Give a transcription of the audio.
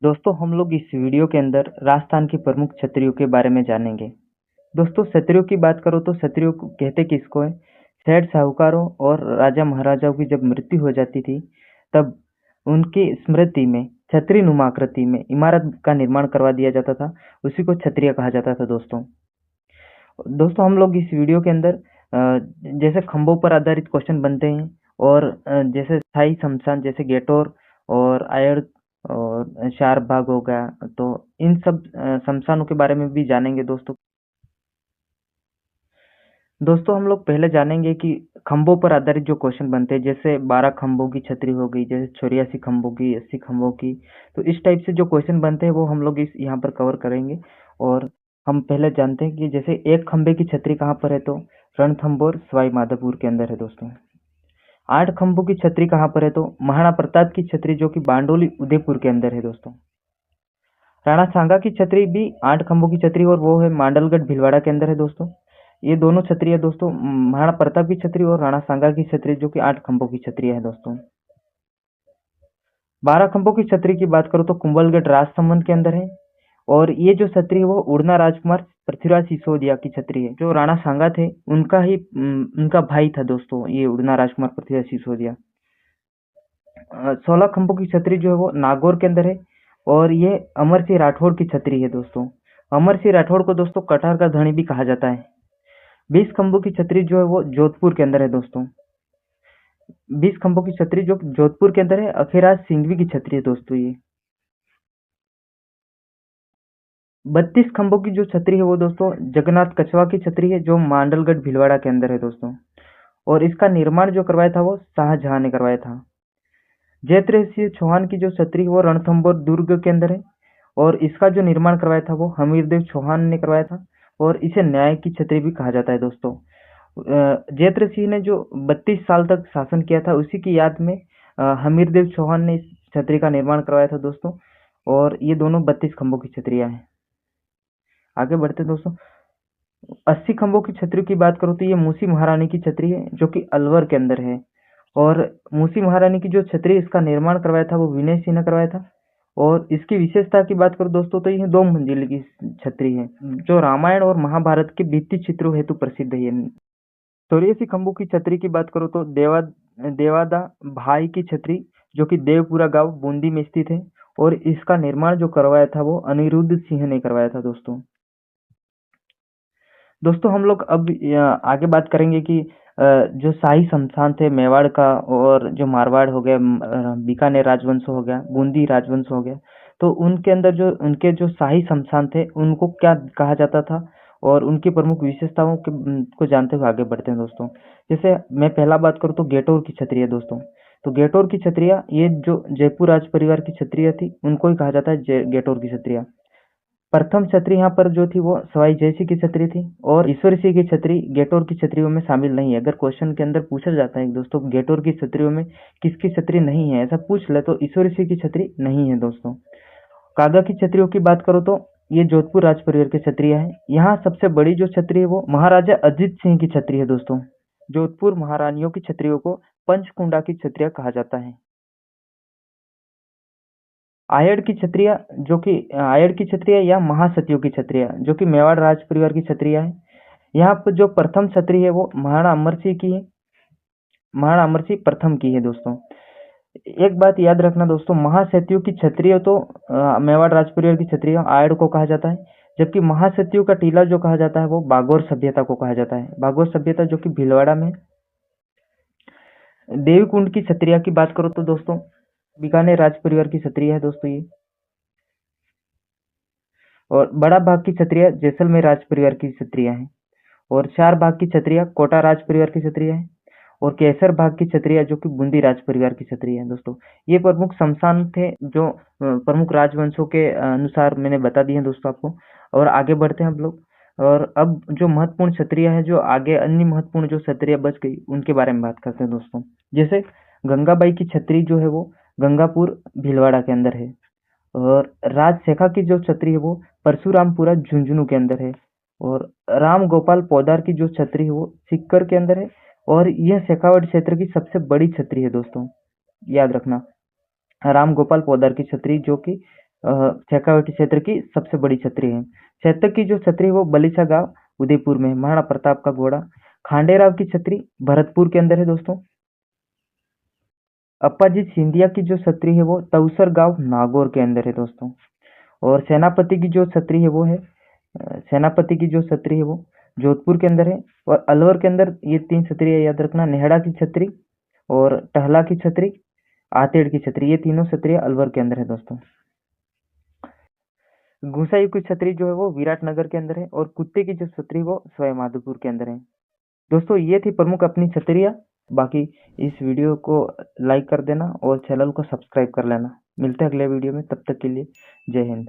दोस्तों हम लोग इस वीडियो के अंदर राजस्थान की प्रमुख क्षत्रियों के बारे में जानेंगे। दोस्तों क्षत्रियों की बात करो तो क्षत्रियों को कहते किसको है? सेठ साहूकारों और राजा महाराजाओं की जब मृत्यु हो जाती थी तब उनकी स्मृति में छतरी नुमा आकृति में इमारत का निर्माण करवा दिया जाता था। उसी को क्षत्रिय कहा जाता था। दोस्तों दोस्तों हम लोग इस वीडियो के अंदर जैसे खंभों पर आधारित क्वेश्चन बनते हैं और जैसे स्थायी शमशान जैसे गेटोर और आयर और चार बाग हो गया, तो इन सब शमशानों के बारे में भी जानेंगे। दोस्तों हम लोग पहले जानेंगे कि खंभों पर आधारित जो क्वेश्चन बनते हैं, जैसे 12 खंभों की छतरी हो गई, जैसे 84 खंभों की, 80 खंभों की। तो इस टाइप से जो क्वेश्चन बनते हैं वो हम लोग इस यहाँ पर कवर करेंगे। और हम पहले जानते हैं कि जैसे एक खंभे की छतरी कहाँ पर है, तो रणथंभौर सवाई माधोपुर के अंदर है। दोस्तों 8 खंभों की छतरी कहाँ पर है, तो महाराणा प्रताप की छतरी जो कि बारडोली उदयपुर के अंदर है। दोस्तों राणा सांगा की छतरी भी 8 खंभों की छतरी और वो है मांडलगढ़ भीलवाड़ा के अंदर है। दोस्तों ये दोनों छतरी है। दोस्तों महाराणा प्रताप की छतरी और राणा सांगा की छतरी जो कि 8 खंभों की छतरी है। दोस्तों 12 खंभों की छतरी की बात करो तो कुंभलगढ़ राजसमंद के अंदर है। और ये जो छतरी है वो उड़ना राजकुमार पृथ्वीराज सिसोदिया की छतरी है। जो राणा सांगा थे उनका भाई था। दोस्तों ये उड़ना राजकुमार पृथ्वीराज सिसोदिया। 16 खंभों की छतरी जो है वो नागौर के अंदर है। और ये अमर सिंह राठौड़ की छतरी है। दोस्तों अमर सिंह राठौड़ को दोस्तों कटार का धनी भी कहा जाता है। 20 खंभों की छतरी जो है वो जोधपुर के अंदर है। दोस्तों 20 खंभों की छतरी जो जोधपुर के अंदर है, अखिराज सिंघवी की छतरी है। दोस्तों ये 32 खंभों की जो छतरी है वो दोस्तों जगन्नाथ कछवा की छतरी है, जो मांडलगढ़ भीलवाड़ा के अंदर है। दोस्तों और इसका निर्माण जो करवाया था वो शाहजहां ने करवाया था। जयद्रथ सिंह चौहान की जो छतरी है वो रणथंभौर दुर्ग के अंदर है। और इसका जो निर्माण करवाया था वो हमीरदेव चौहान ने करवाया था। और इसे न्याय की छतरी भी कहा जाता है। दोस्तों जयद्रथ सिंह ने जो 32 साल तक शासन किया था उसी की याद में हमीरदेव चौहान ने इस छतरी का निर्माण करवाया था। दोस्तों और ये दोनों 32 खंभों की छतरियां हैं। आगे बढ़ते हैं दोस्तों। 80 खंभों की छतरी की बात करो तो ये मूसी महारानी की छतरी है, जो कि अलवर के अंदर है। और मूसी महारानी की जो छतरी इसका निर्माण करवाया था वो विनय सिंह ने करवाया था। और इसकी विशेषता की बात करो दोस्तों तो ये 2 मंजिल की छतरी है, जो रामायण और महाभारत के भित्ति चित्रों हेतु प्रसिद्ध है। 84 खंभों की छतरी की बात करो तो देवादा भाई की छतरी, जो कि देवपुरा गांव बूंदी में स्थित है। और इसका निर्माण जो करवाया था वो अनिरुद्ध सिंह ने करवाया था। दोस्तों हम लोग अब आगे बात करेंगे कि जो शाही संस्थान थे मेवाड़ का, और जो मारवाड़ हो गया, बीकानेर राजवंश हो गया, बूंदी राजवंश हो गया, तो उनके अंदर जो उनके जो शाही संस्थान थे उनको क्या कहा जाता था और उनकी प्रमुख विशेषताओं को जानते हुए आगे बढ़ते हैं। दोस्तों जैसे मैं पहला बात करूँ तो गेटोर की छतरी है। दोस्तों तो गेटोर की छतरिया ये जो जयपुर राज परिवार की छतरिया थी उनको ही कहा जाता है गेटोर की छतरिया। प्रथम छतरी यहाँ पर जो थी वो सवाई जयसिंह की छतरी थी। और ईश्वर सिंह की छतरी गेटोर की छतरियों में शामिल नहीं है। अगर क्वेश्चन के अंदर पूछा जाता है दोस्तों गेटोर की छतरियों में किसकी छतरी नहीं है, ऐसा पूछ ले, तो ईश्वर सिंह की छतरी नहीं है। दोस्तों कागा की छतरियों की बात करो तो ये जोधपुर राज परिवार की छतरियां है। यहाँ सबसे बड़ी जो छतरी है वो महाराजा अजित सिंह की छतरी है। दोस्तों जोधपुर महारानियों की छतरियों को पंचकुंडा की छतरियां कहा जाता है। आयड़ की छतरिया जो कि आयड़ की छतरिया या महासतियों की छतरिया जो कि मेवाड़ राज परिवार की छतरिया है। यहाँ पर जो प्रथम छतरी है वो महाराणा अमर सिंह की है, महाराणा अमर सिंह प्रथम की है। दोस्तों एक बात याद रखना दोस्तों, महासतियों की छतरी तो मेवाड़ राज परिवार की छतरी आयड़ को कहा जाता है, जबकि महासतियों का टीला जो कहा जाता है वो बागोर सभ्यता को कहा जाता है। बागोर सभ्यता जो कि भीलवाड़ा में। देवी कुंड की छतरिया की बात करो तो दोस्तों बीकानेर राज परिवार की छतरी है। दोस्तों ये और बड़ा भाग की छतरिया जैसलमेर राज परिवार की छतरियां हैं। और 4 भाग की छतरिया कोटा राज परिवार की छतरिया है। और केसर भाग की छतरिया जो कि बूंदी राज परिवार की छतरिया है। दोस्तों ये प्रमुख शमशान थे जो प्रमुख राजवंशों के अनुसार मैंने बता दिए हैं दोस्तों आपको। और आगे बढ़ते हैं हम लोग। और अब जो महत्वपूर्ण छतरिया है, जो आगे अन्य महत्वपूर्ण जो छतरिया बच गई उनके बारे में बात करते हैं। दोस्तों जैसे गंगाबाई की छतरी जो है वो गंगापुर भीलवाड़ा के अंदर है। और राजशेखा की जो छतरी है वो परशुरामपुरा झुंझुनू के अंदर है। और राम गोपाल पोदार की जो छतरी है वो सिक्कर के अंदर है। और यह शेखावाट क्षेत्र की सबसे बड़ी छतरी है। दोस्तों याद रखना, राम गोपाल पोदार की छतरी जो कि शेखावाटी क्षेत्र की सबसे बड़ी छतरी है। क्षेत्र की जो छतरी है वो बलिसा गांव उदयपुर में है। महाराणा प्रताप का घोड़ा खांडेराव की छतरी भरतपुर के अंदर है दोस्तों। अप्पाजी सिंधिया की जो छतरी है वो तउसर गांव नागौर के अंदर है दोस्तों। और सेनापति की जो छतरी है वो है सेनापति की जो छतरी है वो जोधपुर के अंदर है। और अलवर के अंदर ये 3 छतरियाँ याद रखना, नेहड़ा की छतरी और टहला की छतरी, आतेड़ की छतरी, ये तीनों छतरियाँ अलवर के अंदर है दोस्तों। गुसाई की छतरी जो है वो विराटनगर के अंदर है और कुत्ते की जो छतरी वो सवाईमाधोपुर के अंदर है। दोस्तों ये थी प्रमुख अपनी छतरियाँ। बाकी इस वीडियो को लाइक कर देना और चैनल को सब्सक्राइब कर लेना। मिलते हैं अगले वीडियो में, तब तक के लिए जय हिंद।